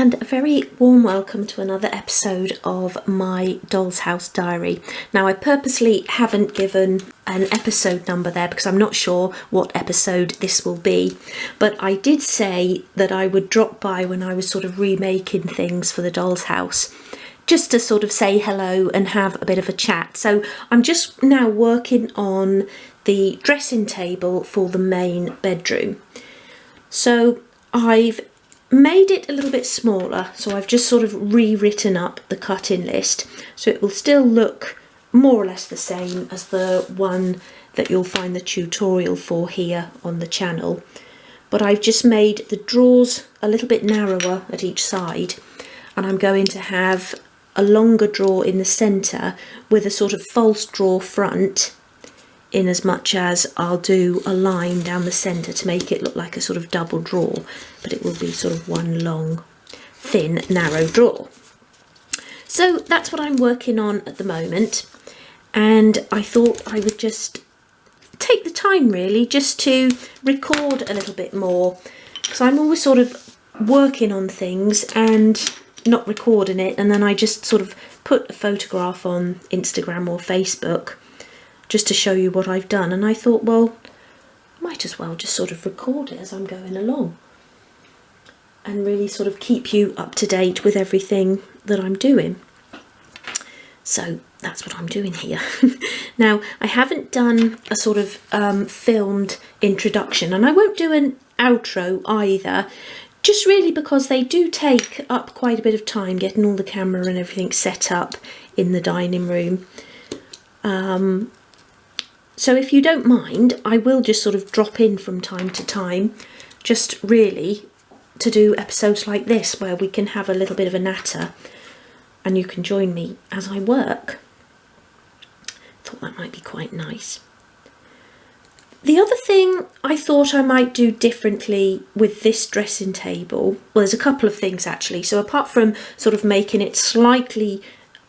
and a very warm welcome to another episode of my Doll's House Diary. Now, I purposely haven't given an episode number there because I'm not sure what episode this will be, but I did say that I would drop by when I was sort of remaking things for the Doll's House, just to sort of say hello and have a bit of a chat. So I'm just now working on the dressing table for the main bedroom. So I've made it a little bit smaller, so I've just sort of rewritten up the cutting list so it will still look more or less the same as the one that you'll find the tutorial for here on the channel, but I've just made the drawers a little bit narrower at each side, and I'm going to have a longer drawer in the centre with a sort of false drawer front, in as much as I'll do a line down the centre to make it look like a sort of double drawer, but it will be sort of one long, thin, narrow drawer. So that's what I'm working on at the moment, and I thought I would just take the time really just to record a little bit more, because I'm always sort of working on things and not recording it, and then I just sort of put a photograph on Instagram or Facebook just to show you what I've done, and I thought, well, I might as well just sort of record it as I'm going along and really sort of keep you up to date with everything that I'm doing. So that's what I'm doing here. Now, I haven't done a sort of filmed introduction, and I won't do an outro either, just really because they do take up quite a bit of time getting all the camera and everything set up in the dining room. So if you don't mind, I will just sort of drop in from time to time, just really to do episodes like this where we can have a little bit of a natter and you can join me as I work. Thought that might be quite nice. The other thing I thought I might do differently with this dressing table, well, there's a couple of things actually. So apart from sort of making it slightly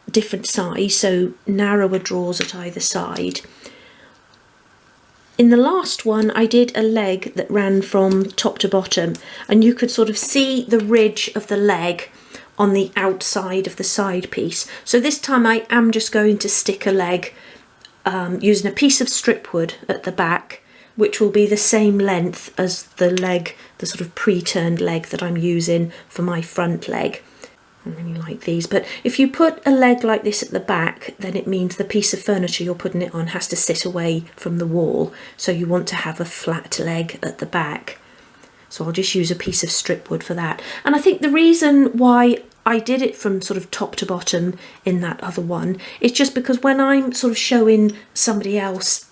different size, so narrower drawers at either side, in the last one I did a leg that ran from top to bottom, and you could sort of see the ridge of the leg on the outside of the side piece. So this time I am just going to stick a leg using a piece of strip wood at the back, which will be the same length as the leg, the sort of pre-turned leg that I'm using for my front leg. I really like these, but if you put a leg like this at the back, then it means the piece of furniture you're putting it on has to sit away from the wall, so you want to have a flat leg at the back. So I'll just use a piece of strip wood for that. And I think the reason why I did it from sort of top to bottom in that other one is just because when I'm sort of showing somebody else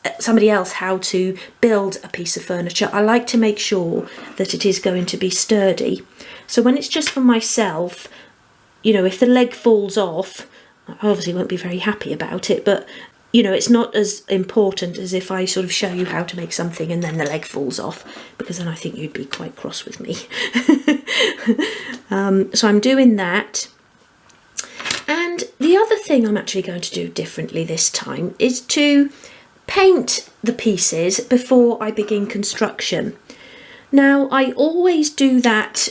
how to build a piece of furniture, I like to make sure that it is going to be sturdy. So when it's just for myself, you know, if the leg falls off, I obviously won't be very happy about it, but, you know, it's not as important as if I sort of show you how to make something and then the leg falls off, because then I think you'd be quite cross with me. So I'm doing that. And the other thing I'm actually going to do differently this time is to paint the pieces before I begin construction. Now, I always do that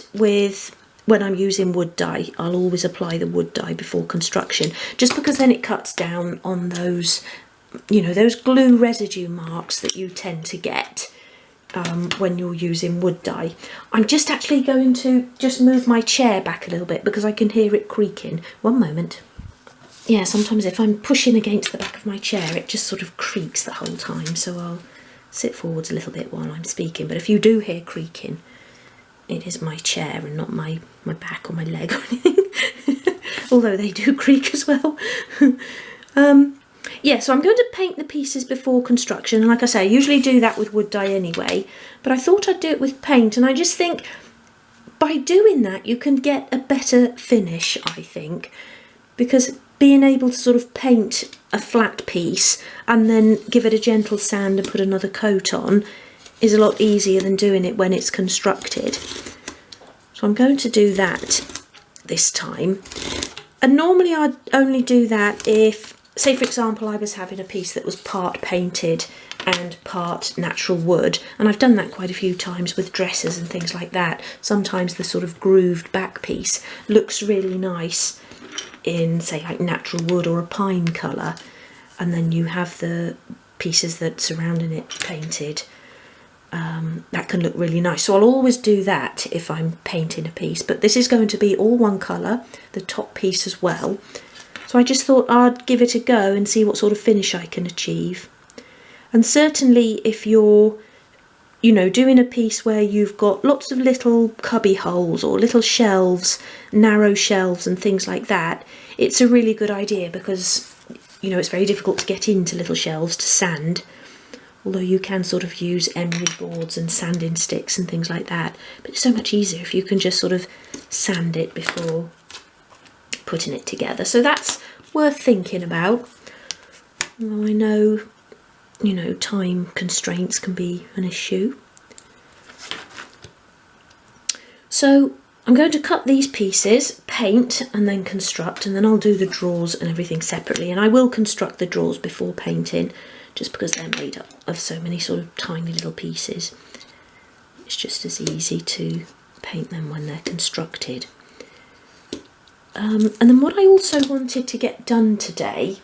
when I'm using wood dye. I'll always apply the wood dye before construction, just because then it cuts down on those, you know, those glue residue marks that you tend to get when you're using wood dye. I'm just actually going to just move my chair back a little bit because I can hear it creaking. One moment. Yeah, sometimes if I'm pushing against the back of my chair, it just sort of creaks the whole time, so I'll sit forwards a little bit while I'm speaking. But if you do hear creaking, it is my chair and not my back or my leg or anything, although they do creak as well. Yeah, so I'm going to paint the pieces before construction, and like I say, I usually do that with wood dye anyway, but I thought I'd do it with paint, and I just think by doing that you can get a better finish, I think, because being able to sort of paint a flat piece and then give it a gentle sand and put another coat on is a lot easier than doing it when it's constructed. So I'm going to do that this time. And normally I'd only do that if say for example I was having a piece that was part painted and part natural wood, and I've done that quite a few times with dresses and things like that. Sometimes the sort of grooved back piece looks really nice in, say, like natural wood or a pine colour, and then you have the pieces that surrounding it painted. That can look really nice. So I'll always do that if I'm painting a piece, but this is going to be all one colour, the top piece as well. So I just thought I'd give it a go and see what sort of finish I can achieve. And certainly if you're, you know, doing a piece where you've got lots of little cubby holes or little shelves, narrow shelves and things like that, it's a really good idea because, you know, it's very difficult to get into little shelves to sand, although you can sort of use emery boards and sanding sticks and things like that. But it's so much easier if you can just sort of sand it before putting it together. So that's worth thinking about. Although I know, you know, time constraints can be an issue. So I'm going to cut these pieces, paint and then construct, and then I'll do the drawers and everything separately. And I will construct the drawers before painting, just because they're made up of so many sort of tiny little pieces. It's just as easy to paint them when they're constructed. And then what I also wanted to get done today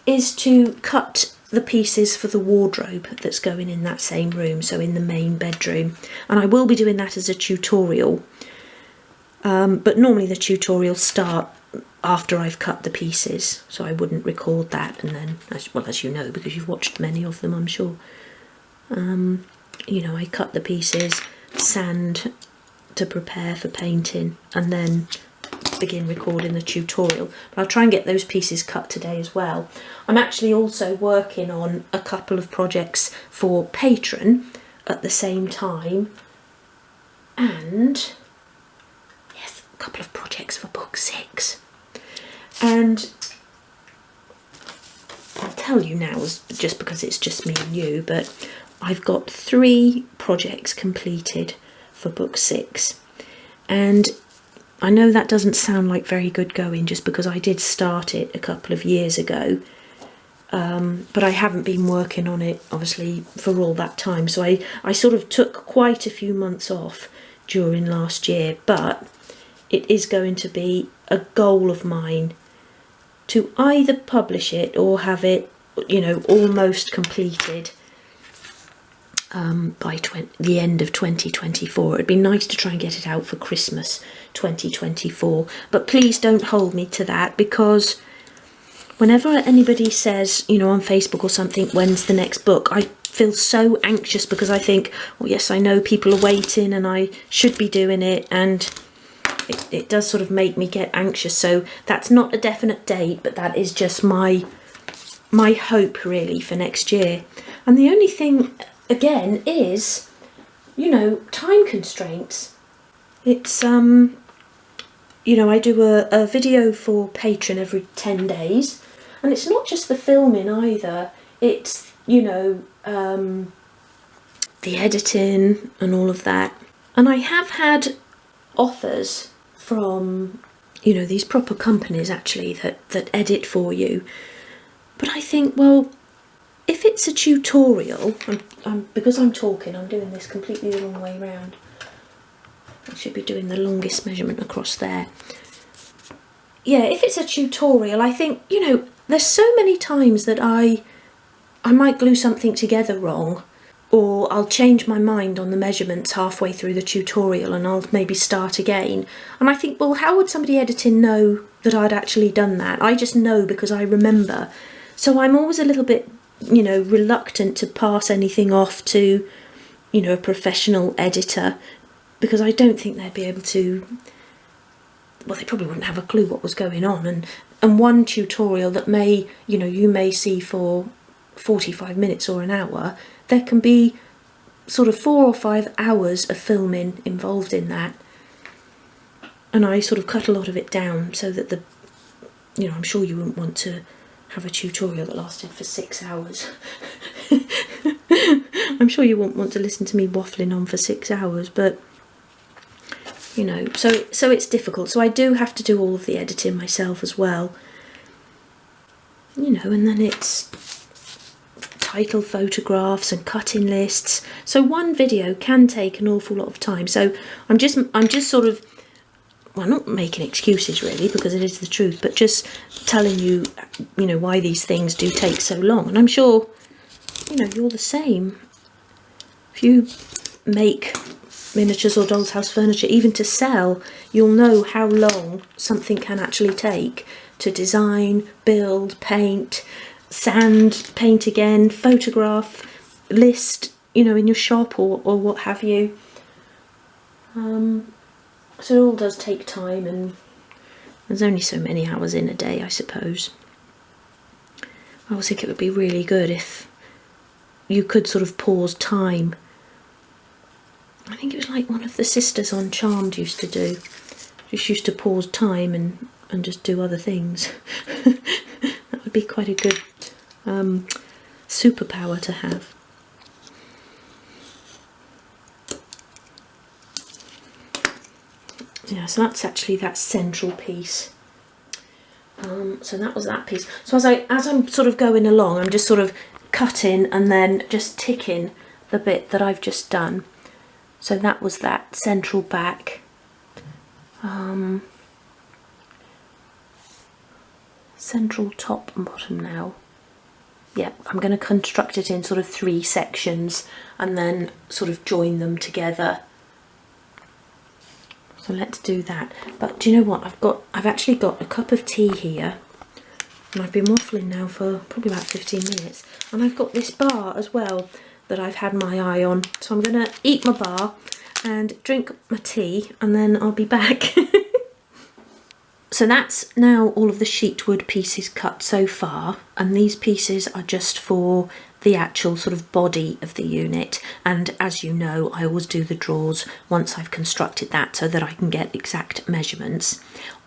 is to cut the pieces for the wardrobe that's going in that same room, so in the main bedroom. And I will be doing that as a tutorial, but normally the tutorials start after I've cut the pieces, so I wouldn't record that and then, as you know, because you've watched many of them, I'm sure. You know, I cut the pieces, sand to prepare for painting, and then begin recording the tutorial. But I'll try and get those pieces cut today as well. I'm actually also working on a couple of projects for Patreon at the same time, and yes, a couple of projects for book 6. And I'll tell you now, just because it's just me and you, but I've got 3 projects completed for book 6. And I know that doesn't sound like very good going, just because I did start it a couple of years ago, but I haven't been working on it obviously for all that time. So I sort of took quite a few months off during last year, but it is going to be a goal of mine to either publish it or have it, you know, almost completed by the end of 2024. It'd be nice to try and get it out for Christmas 2024, but please don't hold me to that, because whenever anybody says, you know, on Facebook or something, when's the next book, I feel so anxious, because I think, well, yes, I know people are waiting and I should be doing it, and it does sort of make me get anxious. So that's not a definite date, but that is just my hope really for next year. And the only thing again is, you know, time constraints. It's you know, I do a video for Patreon every 10 days, and it's not just the filming either, it's, you know, the editing and all of that. And I have had offers from, you know, these proper companies actually that edit for you, but I think, well, if it's a tutorial, because I'm talking, I'm doing this completely the wrong way round. I should be doing the longest measurement across there. Yeah, if it's a tutorial, I think, you know, there's so many times that I might glue something together wrong, or I'll change my mind on the measurements halfway through the tutorial and I'll maybe start again. And I think, well, how would somebody editing know that I'd actually done that? I just know because I remember. So I'm always a little bit, you know, reluctant to pass anything off to, you know, a professional editor, because I don't think they'd be able to, well, they probably wouldn't have a clue what was going on. And one tutorial that may, you know, you may see for 45 minutes or an hour, there can be sort of 4 or 5 hours of filming involved in that. And I sort of cut a lot of it down so that the, you know, I'm sure you wouldn't want to have a tutorial that lasted for 6 hours. I'm sure you wouldn't want to listen to me waffling on for 6 hours, but, you know, so it's difficult. So I do have to do all of the editing myself as well. you know, and then it's title photographs and cut-in lists. So one video can take an awful lot of time. So I'm just sort of, well, not making excuses really, because it is the truth, but just telling you, you know, why these things do take so long. And I'm sure, you know, you're the same. If you make miniatures or doll's house furniture, even to sell, you'll know how long something can actually take to design, build, paint, sand, paint again, photograph, list, you know, in your shop or what have you. So it all does take time, and there's only so many hours in a day, I suppose. I always think it would be really good if you could sort of pause time. I think it was like one of the sisters on Charmed used to do. Just used to pause time and just do other things. That would be quite a good superpower to have. Yeah, so that's actually that central piece. So that was that piece. So as I'm sort of going along, I'm just sort of cutting and then just ticking the bit that I've just done. So that was that central back. Central top and bottom now. Yeah, I'm going to construct it in sort of 3 sections and then sort of join them together. So let's do that. But do you know what? I've actually got a cup of tea here, and I've been waffling now for probably about 15 minutes. And I've got this bar as well that I've had my eye on. So I'm going to eat my bar and drink my tea, and then I'll be back. So that's now all of the sheet wood pieces cut so far, and these pieces are just for the actual sort of body of the unit. And as you know, I always do the drawers once I've constructed that so that I can get exact measurements.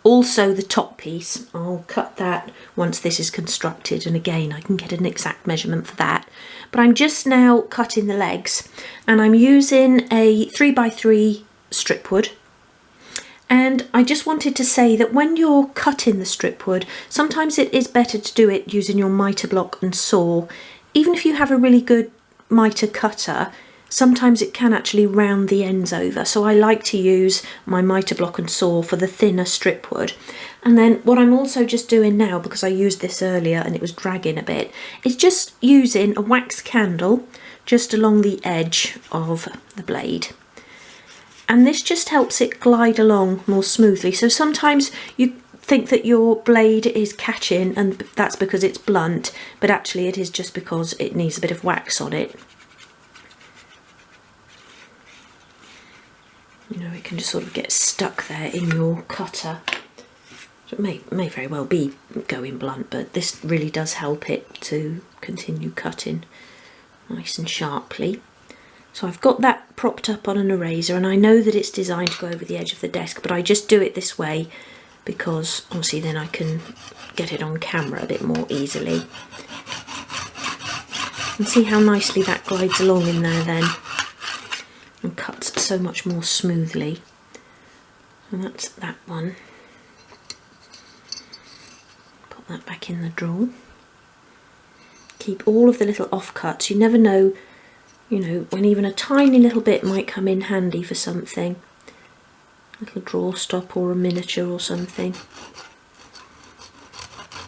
Also the top piece, I'll cut that once this is constructed, and again I can get an exact measurement for that. But I'm just now cutting the legs, and I'm using a 3x3 strip wood. And I just wanted to say that when you're cutting the strip wood, sometimes it is better to do it using your mitre block and saw. Even if you have a really good mitre cutter, sometimes it can actually round the ends over. So I like to use my mitre block and saw for the thinner strip wood. And then what I'm also just doing now, because I used this earlier and it was dragging a bit, is just using a wax candle just along the edge of the blade. And this just helps it glide along more smoothly. So sometimes you think that your blade is catching and that's because it's blunt, but actually it is just because it needs a bit of wax on it. You know, it can just sort of get stuck there in your cutter. So it may very well be going blunt, but this really does help it to continue cutting nice and sharply. So I've got that propped up on an eraser, and I know that it's designed to go over the edge of the desk, but I just do it this way because obviously then I can get it on camera a bit more easily. And see how nicely that glides along in there then, and cuts so much more smoothly. And that's that one. Put that back in the drawer. Keep all of the little offcuts. You never know, you know, when even a tiny little bit might come in handy for something. A little drawer stop or a miniature or something.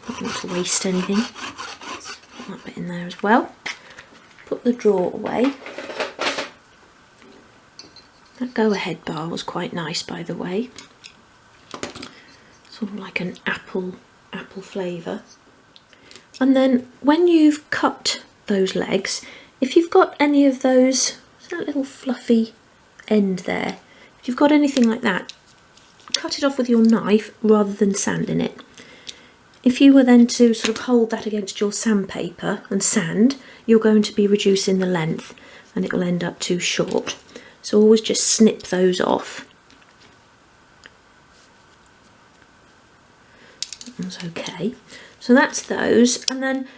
Don't want to waste anything. Put that bit in there as well. Put the drawer away. That go-ahead bar was quite nice, by the way. Sort of like an apple flavour. And then when you've cut those legs, if you've got any of those, that little fluffy end there, if you've got anything like that, cut it off with your knife rather than sanding it. If you were then to sort of hold that against your sandpaper and sand, you're going to be reducing the length and it will end up too short. So always just snip those off. That's okay. So that's those, and then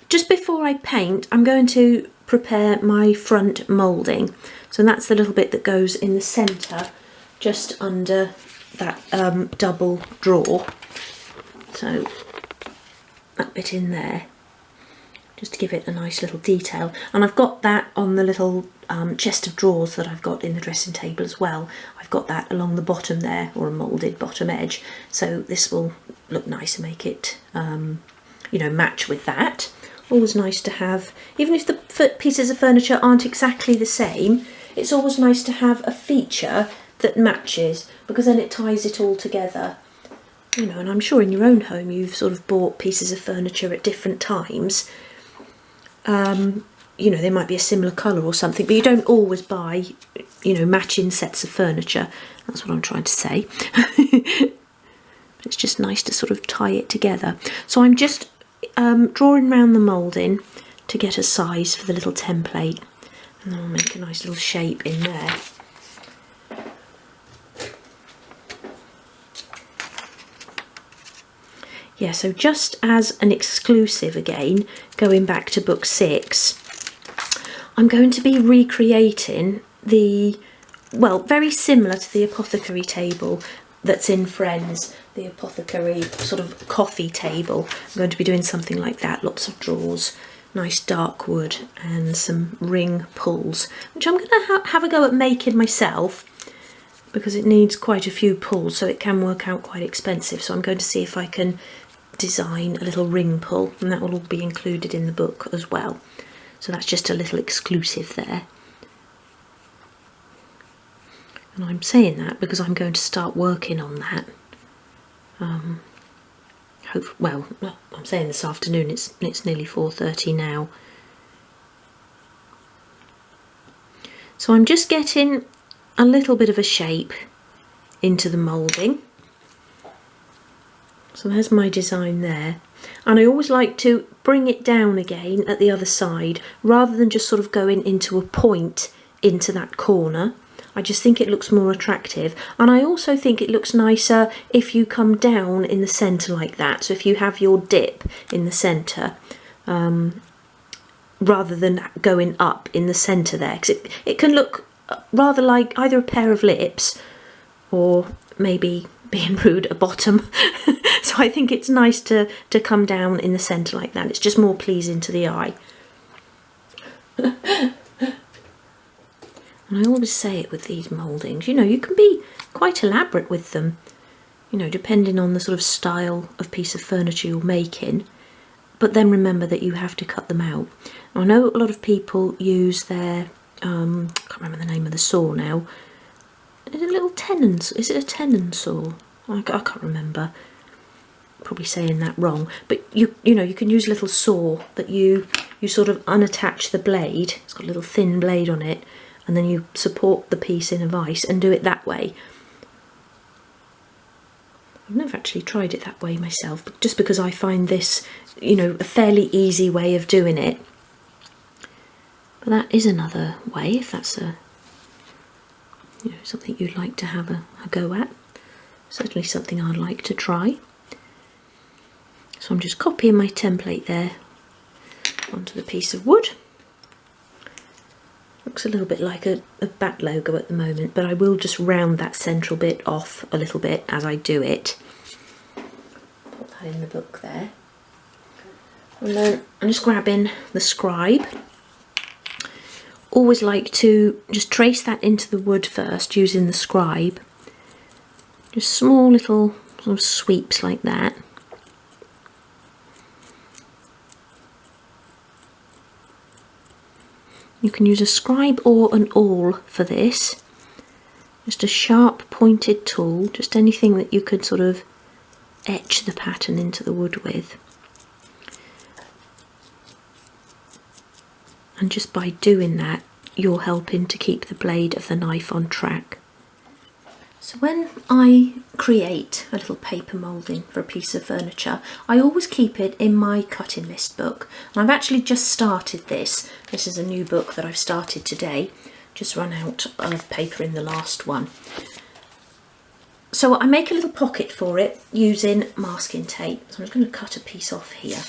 just before I paint, I'm going to prepare my front moulding. So that's the little bit that goes in the centre, just under that double drawer. So that bit in there, just to give it a nice little detail. And I've got that on the little chest of drawers that I've got in the dressing table as well. I've got that along the bottom there, or a moulded bottom edge, so this will look nice and make it you know, match with that. Always nice to have, even if the pieces of furniture aren't exactly the same, it's always nice to have a feature that matches, because then it ties it all together. You know, and I'm sure in your own home you've sort of bought pieces of furniture at different times. You know, they might be a similar colour or something, but you don't always buy, you know, matching sets of furniture. That's what I'm trying to say. But it's just nice to sort of tie it together. So I'm just drawing around the moulding to get a size for the little template, and then I'll make a nice little shape in there. Yeah, so just as an exclusive again, going back to book 6, I'm going to be recreating the, well, very similar to the apothecary table that's in Friends, the apothecary sort of coffee table. I'm going to be doing something like that, lots of drawers, nice dark wood and some ring pulls, which I'm going to have a go at making myself, because it needs quite a few pulls, so it can work out quite expensive. So I'm going to see if I can design a little ring pull, and that will all be included in the book as well. So that's just a little exclusive there. And I'm saying that because I'm going to start working on that. Well, I'm saying this afternoon, it's nearly 4:30 now. So I'm just getting a little bit of a shape into the moulding. So there's my design there. And I always like to bring it down again at the other side, rather than just sort of going into a point into that corner. I just think it looks more attractive, and I also think it looks nicer if you come down in the centre like that. So if you have your dip in the centre, rather than going up in the centre there, because it can look rather like either a pair of lips or maybe, being rude, a bottom. So I think it's nice to come down in the centre like that. It's just more pleasing to the eye. And I always say it with these mouldings, you know, you can be quite elaborate with them, you know, depending on the sort of style of piece of furniture you're making. But then remember that you have to cut them out. I know a lot of people use their, I can't remember the name of the saw now. Is it a little tenon? Is it a tenon saw? I can't remember. Probably saying that wrong. But you know, you can use a little saw that you sort of unattach the blade. It's got a little thin blade on it, and then you support the piece in a vise and do it that way. I've never actually tried it that way myself, but just because I find this, you know, a fairly easy way of doing it. But that is another way, if that's a, you know, something you'd like to have a go at. Certainly something I'd like to try. So I'm just copying my template there onto the piece of wood. Looks a little bit like a bat logo at the moment, but I will just round that central bit off a little bit as I do it. Put that in the book there. And then I'm just grabbing the scribe. Always like to just trace that into the wood first using the scribe. Just small little sort of sweeps like that. You can use a scribe or an awl for this. Just a sharp pointed tool, just anything that you could sort of etch the pattern into the wood with. And just by doing that, you're helping to keep the blade of the knife on track. So when I create a little paper moulding for a piece of furniture, I always keep it in my cutting list book. And I've actually just started this. This is a new book that I've started today. Just run out of paper in the last one. So I make a little pocket for it using masking tape. So I'm just going to cut a piece off here.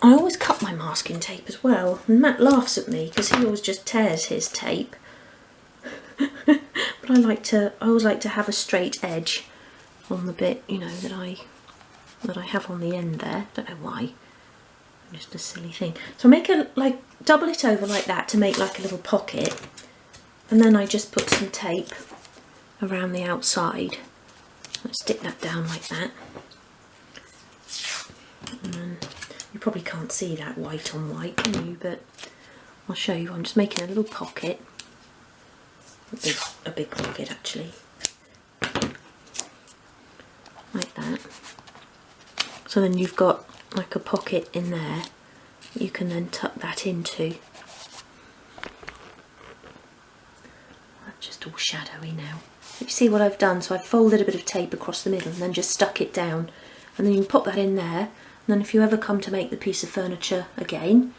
I always cut my masking tape as well. And Matt laughs at me because he always just tears his tape. But I always like to have a straight edge on the bit, you know, that I that I have on the end there. Don't know why, just a silly thing. So I make a, like, double it over like that to make like a little pocket, and then I just put some tape around the outside. I stick that down like that. And then, you probably can't see that white on white, can you? But I'll show you. I'm just making a little pocket, a big pocket actually, like that. So then you've got like a pocket in there. You can then tuck that into. That's just all shadowy now. You see what I've done? So I've folded a bit of tape across the middle and then just stuck it down. And then you can pop that in there. And then if you ever come to make the piece of furniture again,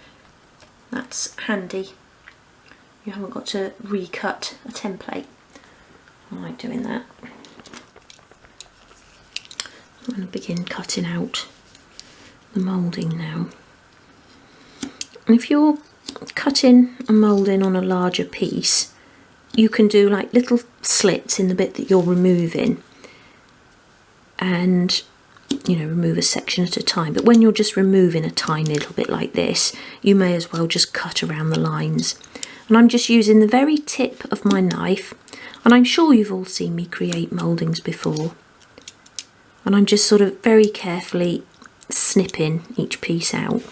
that's handy. You haven't got to recut a template. I like doing that. I'm going to begin cutting out the moulding now. And if you're cutting and moulding on a larger piece, you can do like little slits in the bit that you're removing, and you know, remove a section at a time. But when you're just removing a tiny little bit like this, you may as well just cut around the lines. And I'm just using the very tip of my knife, and I'm sure you've all seen me create mouldings before, and I'm just sort of very carefully snipping each piece out.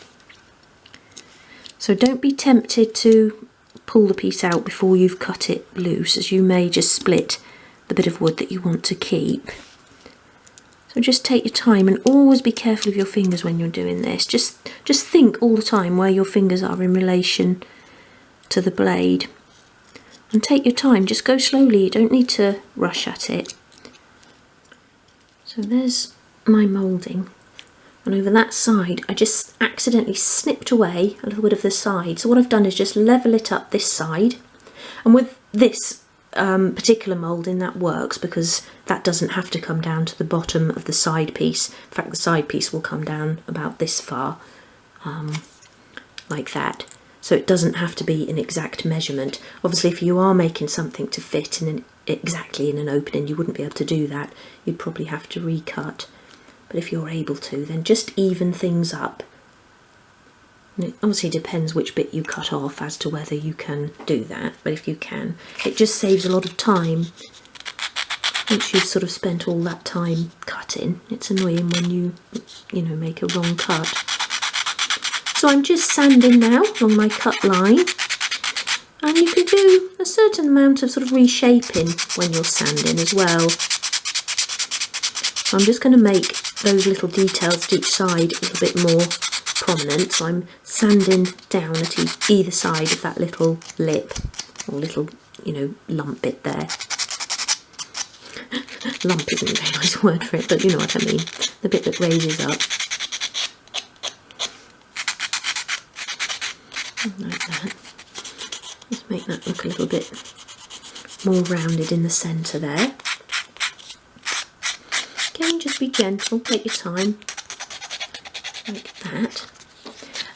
So don't be tempted to pull the piece out before you've cut it loose, as you may just split the bit of wood that you want to keep. So just take your time and always be careful of your fingers when you're doing this. Just think all the time where your fingers are in relation to the blade, and take your time. Just go slowly, you don't need to rush at it. So there's my moulding, and over that side I just accidentally snipped away a little bit of the side. So what I've done is just level it up this side, and with this particular moulding that works because that doesn't have to come down to the bottom of the side piece. In fact, the side piece will come down about this far, like that. So it doesn't have to be an exact measurement. Obviously, if you are making something to fit exactly in an opening, you wouldn't be able to do that. You'd probably have to recut. But if you're able to, then just even things up. And it obviously depends which bit you cut off as to whether you can do that. But if you can, it just saves a lot of time. Once you've sort of spent all that time cutting, it's annoying when you know, make a wrong cut. So I'm just sanding now along my cut line, and you can do a certain amount of sort of reshaping when you're sanding as well. So I'm just going to make those little details to each side a little bit more prominent. So I'm sanding down at either side of that little lip, or little, you know, lump bit there. Lump isn't a very nice word for it, but you know what I mean. The bit that raises up. Like that. Just make that look a little bit more rounded in the centre there. Again, just be gentle, take your time, like that.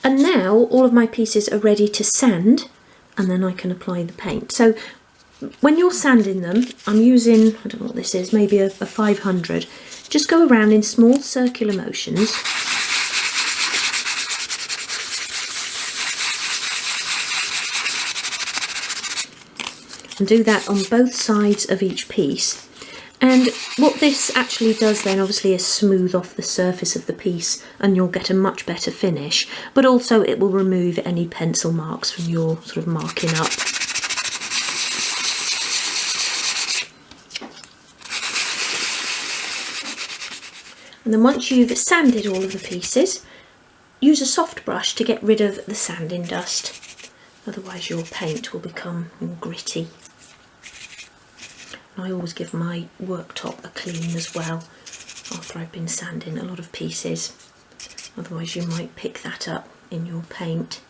And now all of my pieces are ready to sand, and then I can apply the paint. So when you're sanding them, I'm using, I don't know what this is, maybe a 500. Just go around in small circular motions. And do that on both sides of each piece. And what this actually does then obviously is smooth off the surface of the piece, and you'll get a much better finish, but also it will remove any pencil marks from your sort of marking up. And then once you've sanded all of the pieces, use a soft brush to get rid of the sanding dust, otherwise your paint will become more gritty. I always give my worktop a clean as well after I've been sanding a lot of pieces, otherwise you might pick that up in your paint.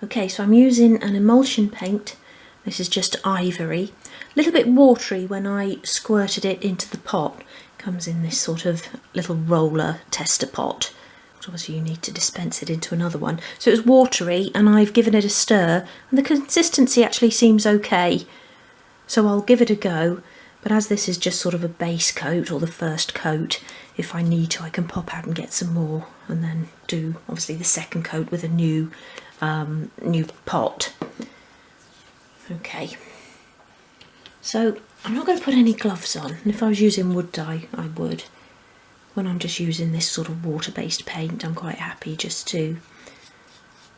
Okay, so I'm using an emulsion paint. This is just ivory. A little bit watery when I squirted it into the pot, Comes in this sort of little roller tester pot. Obviously you need to dispense it into another one. So it's watery, and I've given it a stir, and the consistency actually seems okay. So I'll give it a go, but as this is just sort of a base coat, or the first coat, if I need to I can pop out and get some more, and then do obviously the second coat with a new pot. Okay, so I'm not going to put any gloves on, and if I was using wood dye I would. When I'm just using this sort of water-based paint, I'm quite happy just to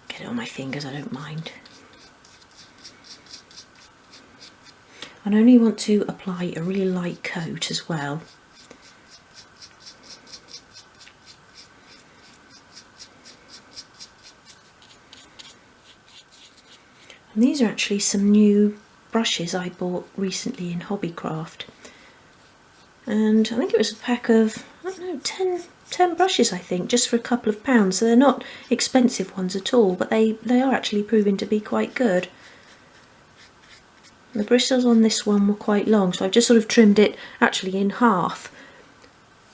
get it on my fingers, I don't mind. I only want to apply a really light coat as well. And these are actually some new brushes I bought recently in Hobbycraft. And I think it was a pack of, I don't know, 10 brushes I think, just for a couple of pounds. So they're not expensive ones at all, but they are actually proving to be quite good. The bristles on this one were quite long, so I've just sort of trimmed it actually in half,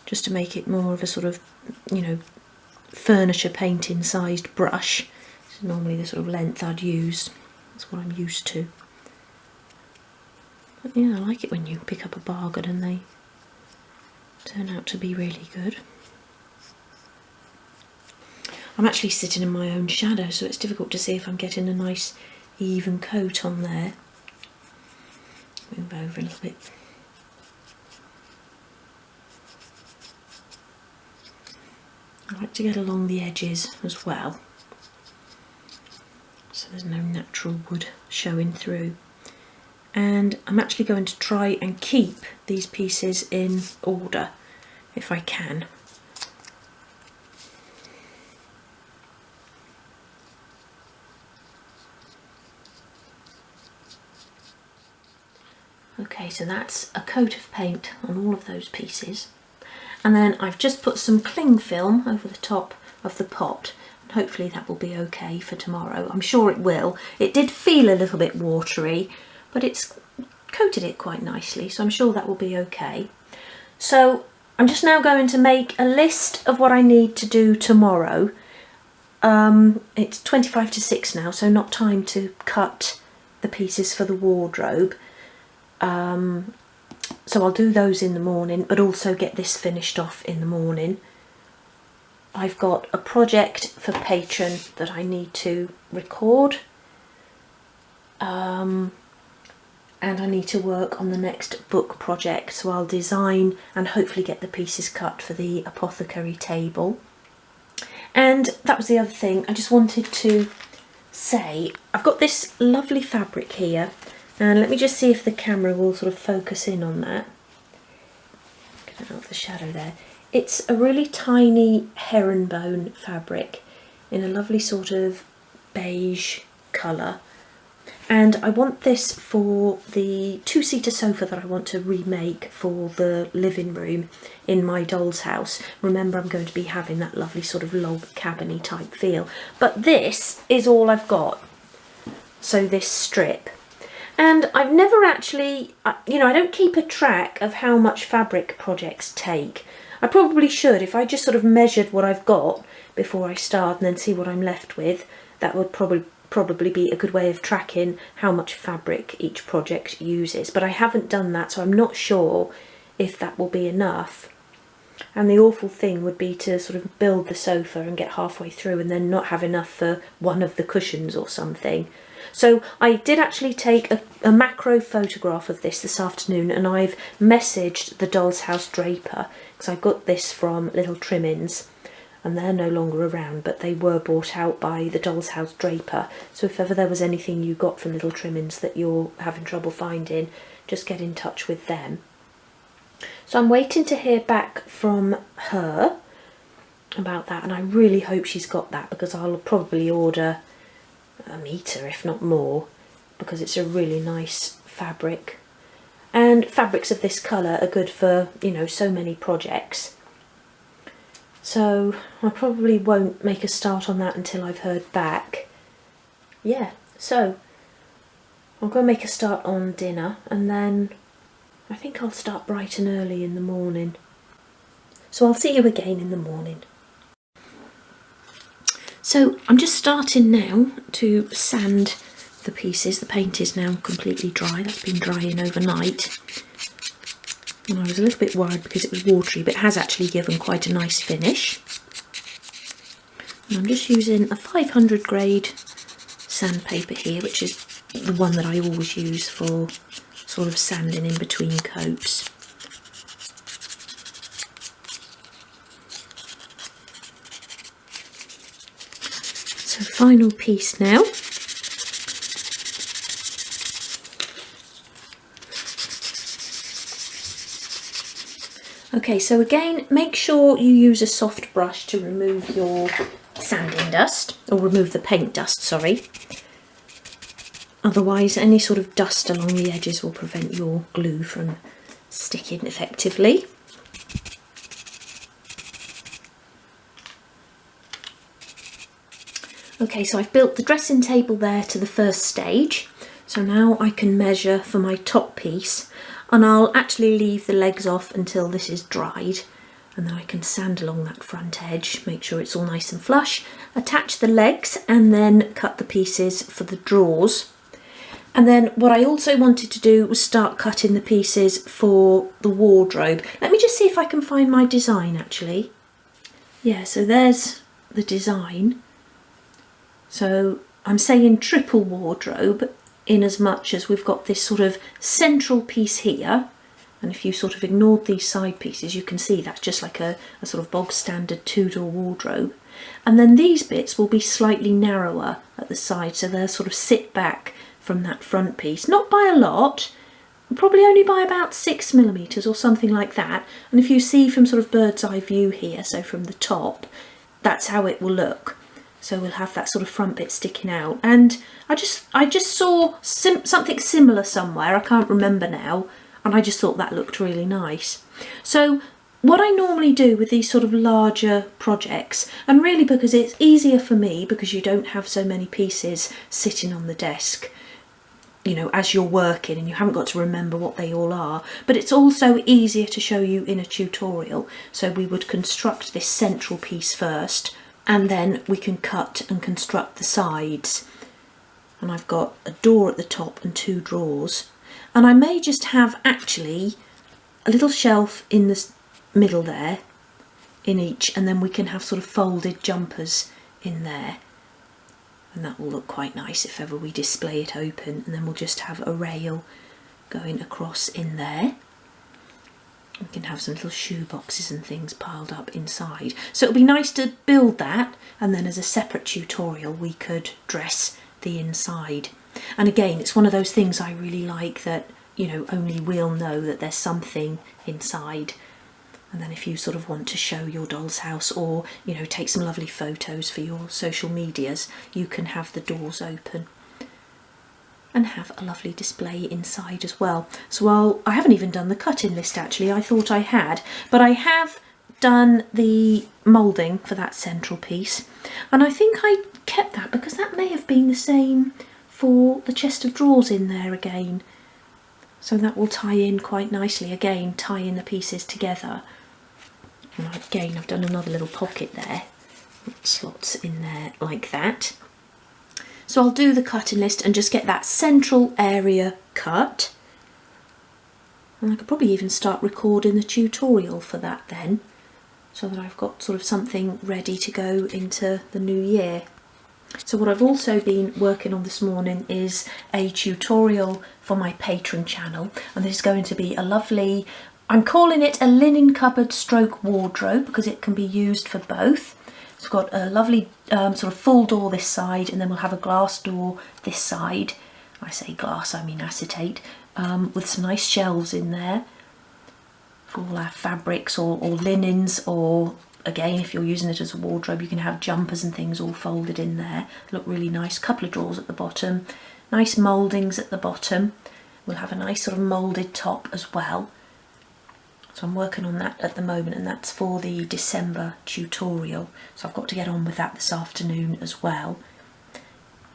just to make it more of a sort of, you know, furniture painting sized brush. This is normally the sort of length I'd use. That's what I'm used to. But yeah, I like it when you pick up a bargain and they turn out to be really good. I'm actually sitting in my own shadow, so it's difficult to see if I'm getting a nice even coat on there. Move over a little bit. I like to get along the edges as well, so there's no natural wood showing through. And I'm actually going to try and keep these pieces in order if I can. Okay, so that's a coat of paint on all of those pieces, and then I've just put some cling film over the top of the pot, and hopefully that will be okay for tomorrow. I'm sure it will. It did feel a little bit watery, but it's coated it quite nicely, so I'm sure that will be okay. So I'm just now going to make a list of what I need to do tomorrow. It's 25 to 6 now, so not time to cut the pieces for the wardrobe. So I'll do those in the morning, but also get this finished off in the morning. I've got a project for Patron that I need to record, and I need to work on the next book project, so I'll design and hopefully get the pieces cut for the apothecary table. And that was the other thing I just wanted to say. I've got this lovely fabric here, and let me just see if the camera will sort of focus in on that. Get out of the shadow there. It's a really tiny herringbone fabric in a lovely sort of beige colour. And I want this for the two-seater sofa that I want to remake for the living room in my doll's house. Remember, I'm going to be having that lovely sort of log cabin-y type feel. But this is all I've got. So this strip. And I've never actually, you know, I don't keep a track of how much fabric projects take. I probably should. If I just sort of measured what I've got before I start and then see what I'm left with, that would probably be a good way of tracking how much fabric each project uses. But I haven't done that, so I'm not sure if that will be enough. And the awful thing would be to sort of build the sofa and get halfway through and then not have enough for one of the cushions or something. So I did actually take a macro photograph of this afternoon, and I've messaged the Doll's House draper, because I got this from Little Trimmings, and they're no longer around, but they were bought out by the Doll's House draper. So if ever there was anything you got from Little Trimmings that you're having trouble finding, just get in touch with them. So I'm waiting to hear back from her about that, and I really hope she's got that, because I'll probably order a metre, if not more, because it's a really nice fabric. And fabrics of this colour are good for, you know, so many projects. So I probably won't make a start on that until I've heard back. Yeah, so I'll go make a start on dinner, and then I think I'll start bright and early in the morning. So I'll see you again in the morning. So I'm just starting now to sand the pieces. The paint is now completely dry. That's been drying overnight. And I was a little bit worried because it was watery, but it has actually given quite a nice finish. And I'm just using a 500 grade sandpaper here, which is the one that I always use for sort of sanding in between coats. So final piece now. Okay, so again, make sure you use a soft brush to remove your sanding dust, or remove the paint dust, sorry. Otherwise, any sort of dust along the edges will prevent your glue from sticking effectively. Okay, so I've built the dressing table there to the first stage. So now I can measure for my top piece, and I'll actually leave the legs off until this is dried, and then I can sand along that front edge, make sure it's all nice and flush, attach the legs, and then cut the pieces for the drawers. And then what I also wanted to do was start cutting the pieces for the wardrobe. Let me just see if I can find my design actually. Yeah, so there's the design. So I'm saying triple wardrobe in as much as we've got this sort of central piece here, and if you sort of ignored these side pieces, you can see that's just like a sort of bog standard 2-door wardrobe. And then these bits will be slightly narrower at the side, so they'll sort of sit back from that front piece, not by a lot, probably only by about 6mm or something like that. And if you see from sort of bird's eye view here, so from the top, that's how it will look. So we'll have that sort of front bit sticking out. And I just saw something similar somewhere, I can't remember now, and I just thought that looked really nice. So what I normally do with these sort of larger projects, and really because it's easier for me because you don't have so many pieces sitting on the desk, you know, as you're working, and you haven't got to remember what they all are, but it's also easier to show you in a tutorial. So we would construct this central piece first, and then we can cut and construct the sides. And I've got a door at the top and 2 drawers, and I may just have actually a little shelf in the middle there in each, and then we can have sort of folded jumpers in there, and that will look quite nice if ever we display it open. And then we'll just have a rail going across in there. We can have some little shoe boxes and things piled up inside. So it'll be nice to build that, and then as a separate tutorial we could dress the inside. And again, it's one of those things I really like, that, you know, only we'll know that there's something inside. And then if you sort of want to show your doll's house, or, you know, take some lovely photos for your social medias, you can have the doors open and have a lovely display inside as well. So I haven't even done the cutting list actually. I thought I had, but I have done the moulding for that central piece, and I think I kept that because that may have been the same for the chest of drawers in there again. So that will tie in quite nicely, again tying the pieces together. And again, I've done another little pocket there, slots in there like that. So I'll do the cutting list and just get that central area cut. And I could probably even start recording the tutorial for that then, so that I've got sort of something ready to go into the new year. So what I've also been working on this morning is a tutorial for my Patreon channel, and this is going to be a lovely, I'm calling it a linen cupboard stroke wardrobe because it can be used for both. It's got a lovely sort of full door this side, and then we'll have a glass door this side. I say glass, I mean acetate, with some nice shelves in there for all our fabrics or linens, or again, if you're using it as a wardrobe, you can have jumpers and things all folded in there. Look really nice. Couple of drawers at the bottom, nice mouldings at the bottom. We'll have a nice sort of moulded top as well. So I'm working on that at the moment, and that's for the December tutorial. So I've got to get on with that this afternoon as well.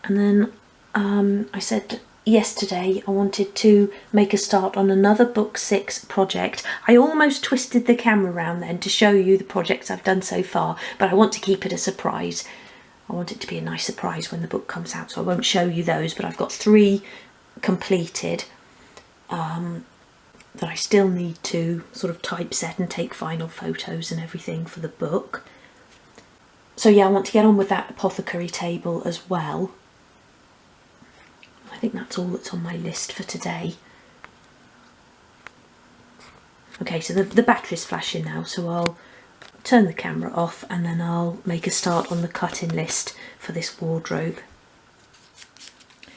And then I said yesterday I wanted to make a start on another book 6 project. I almost twisted the camera around then to show you the projects I've done so far, but I want to keep it a surprise. I want it to be a nice surprise when the book comes out, so I won't show you those, but I've got 3 completed that I still need to sort of typeset and take final photos and everything for the book. So yeah, I want to get on with that apothecary table as well. I think that's all that's on my list for today. Okay, so the battery's flashing now, so I'll turn the camera off and then I'll make a start on the cut-in list for this wardrobe.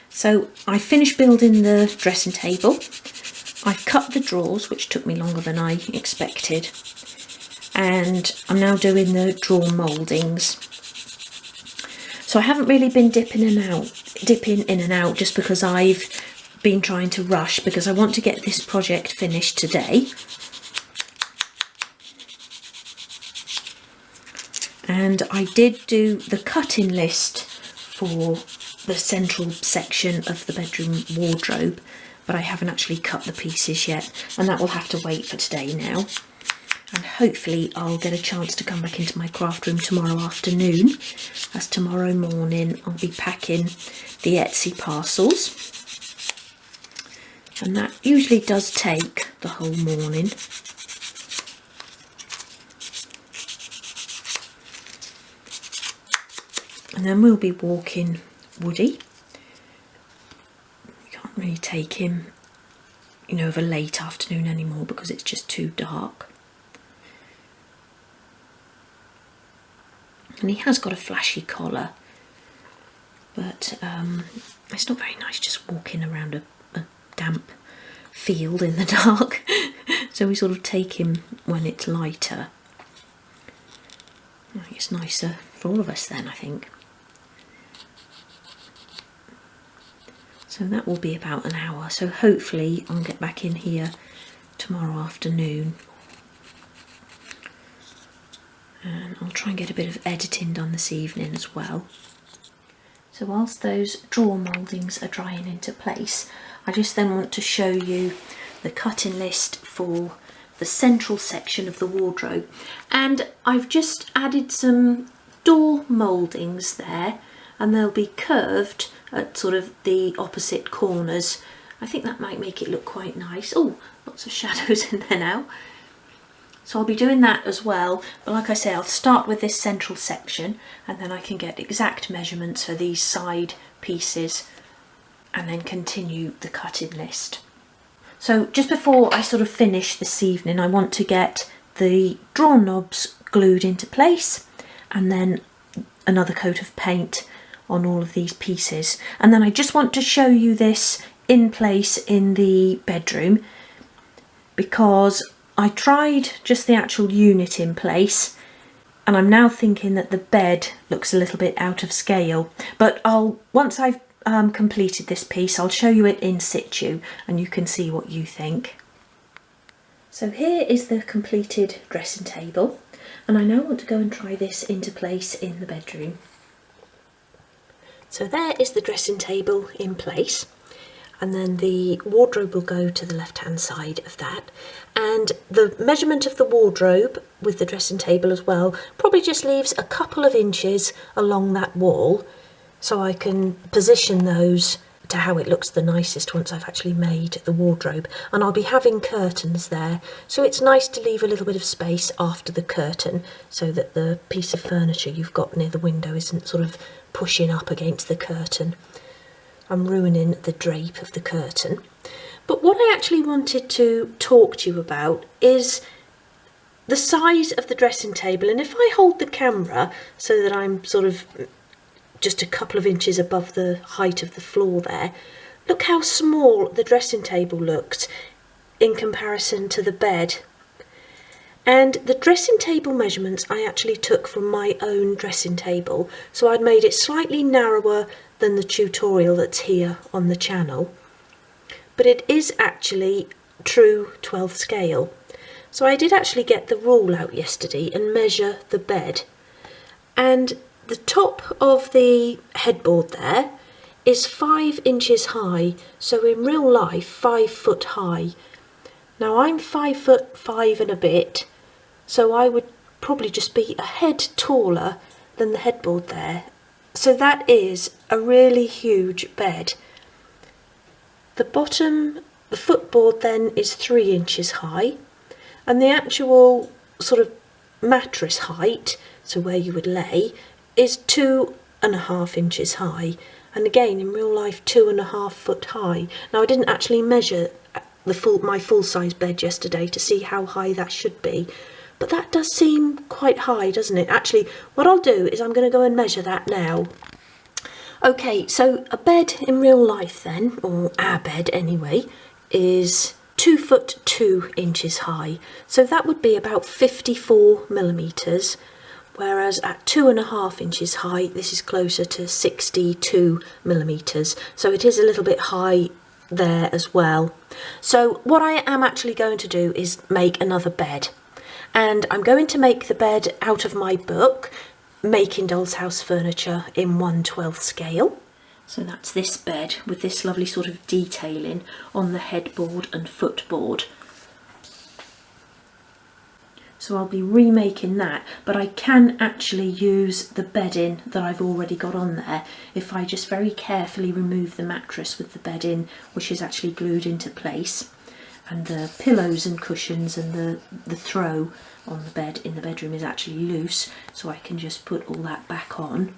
So I finished building the dressing table. I've cut the drawers, which took me longer than I expected, and I'm now doing the drawer mouldings. So I haven't really been dipping in and out just because I've been trying to rush, because I want to get this project finished today. And I did do the cut-in list for the central section of the bedroom wardrobe, but I haven't actually cut the pieces yet, and that will have to wait for today now. And hopefully I'll get a chance to come back into my craft room tomorrow afternoon, as tomorrow morning I'll be packing the Etsy parcels, and that usually does take the whole morning. And then we'll be walking Woody. Can't really take him, you know, of a late afternoon anymore because it's just too dark. And he has got a flashy collar, but it's not very nice just walking around a damp field in the dark. So we sort of take him when it's lighter. I think it's nicer for all of us then, I think. So that will be about an hour, so hopefully I'll get back in here tomorrow afternoon. And I'll try and get a bit of editing done this evening as well. So whilst those drawer mouldings are drying into place, I just then want to show you the cut-in list for the central section of the wardrobe. And I've just added some door mouldings there, and they'll be curved at sort of the opposite corners. I think that might make it look quite nice. Oh, lots of shadows in there now. So I'll be doing that as well, but like I say, I'll start with this central section and then I can get exact measurements for these side pieces and then continue the cut-in list. So just before I sort of finish this evening, I want to get the drawer knobs glued into place and then another coat of paint on all of these pieces. And then I just want to show you this in place in the bedroom, because I tried just the actual unit in place and I'm now thinking that the bed looks a little bit out of scale, but once I've completed this piece, I'll show you it in situ and you can see what you think. So here is the completed dressing table, and I now want to go and try this into place in the bedroom. So there is the dressing table in place, and then the wardrobe will go to the left hand side of that, and the measurement of the wardrobe with the dressing table as well probably just leaves a couple of inches along that wall, so I can position those to how it looks the nicest once I've actually made the wardrobe. And I'll be having curtains there, so it's nice to leave a little bit of space after the curtain so that the piece of furniture you've got near the window isn't sort of pushing up against the curtain. I'm ruining the drape of the curtain. But what I actually wanted to talk to you about is the size of the dressing table. And if I hold the camera so that I'm sort of just a couple of inches above the height of the floor there, look how small the dressing table looks in comparison to the bed. And the dressing table measurements I actually took from my own dressing table, so I'd made it slightly narrower than the tutorial that's here on the channel, but it is actually true 12th scale. So I did actually get the rule out yesterday and measure the bed, and the top of the headboard there is 5 inches high, so in real life 5 foot high. Now I'm 5'5" and a bit, so I would probably just be a head taller than the headboard there. So that is a really huge bed. The bottom, the footboard then is 3 inches high, and the actual sort of mattress height, so where you would lay, is 2.5 inches high. And again, in real life, 2.5 foot high. Now I didn't actually measure my full-size bed yesterday to see how high that should be, but that does seem quite high, doesn't it? Actually, what I'll do is I'm going to go and measure that now. Okay, so a bed in real life then, or our bed anyway, is 2 foot 2 inches high. So that would be about 54 millimetres, whereas at 2.5 inches high, this is closer to 62 millimetres. So it is a little bit high there as well. So what I am actually going to do is make another bed. And I'm going to make the bed out of my book, Making Doll's House Furniture in 1/12 scale. So that's this bed with this lovely sort of detailing on the headboard and footboard. So I'll be remaking that, but I can actually use the bedding that I've already got on there if I just very carefully remove the mattress with the bedding, which is actually glued into place. And the pillows and cushions and the throw on the bed in the bedroom is actually loose, so I can just put all that back on.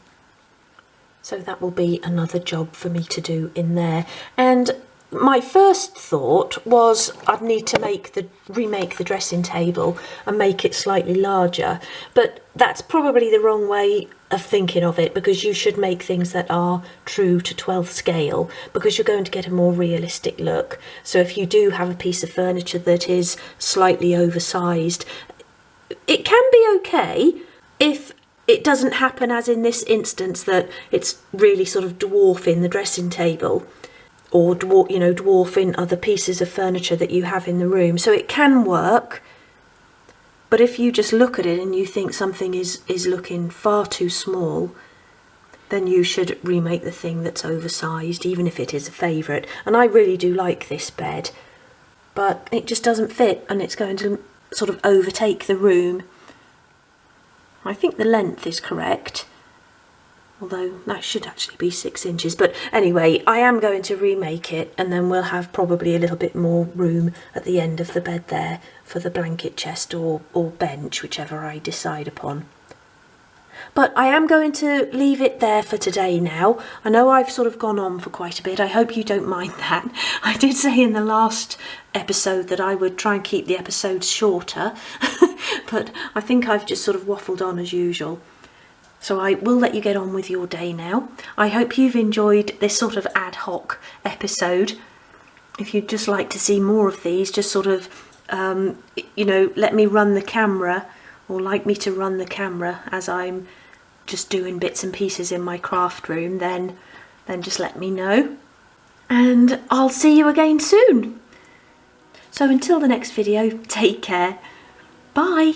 So that will be another job for me to do in there. And my first thought was I'd need to remake the dressing table and make it slightly larger, but that's probably the wrong way of thinking of it, because you should make things that are true to 12th scale, because you're going to get a more realistic look. So if you do have a piece of furniture that is slightly oversized, it can be okay if it doesn't happen, as in this instance, that it's really sort of dwarfing the dressing table, or dwarfing other pieces of furniture that you have in the room. So it can work. But if you just look at it and you think something is looking far too small, then you should remake the thing that's oversized, even if it is a favourite. And I really do like this bed, but it just doesn't fit, and it's going to sort of overtake the room. I think the length is correct, although that should actually be 6 inches. But anyway, I am going to remake it, and then we'll have probably a little bit more room at the end of the bed there for the blanket chest or bench, whichever I decide upon. But I am going to leave it there for today now. I know I've sort of gone on for quite a bit. I hope you don't mind that. I did say in the last episode that I would try and keep the episodes shorter, but I think I've just sort of waffled on as usual. So I will let you get on with your day now. I hope you've enjoyed this sort of ad hoc episode. If you'd just like to see more of these, just sort of, let me run the camera, or like me to run the camera as I'm just doing bits and pieces in my craft room, then just let me know. And I'll see you again soon. So until the next video, take care. Bye.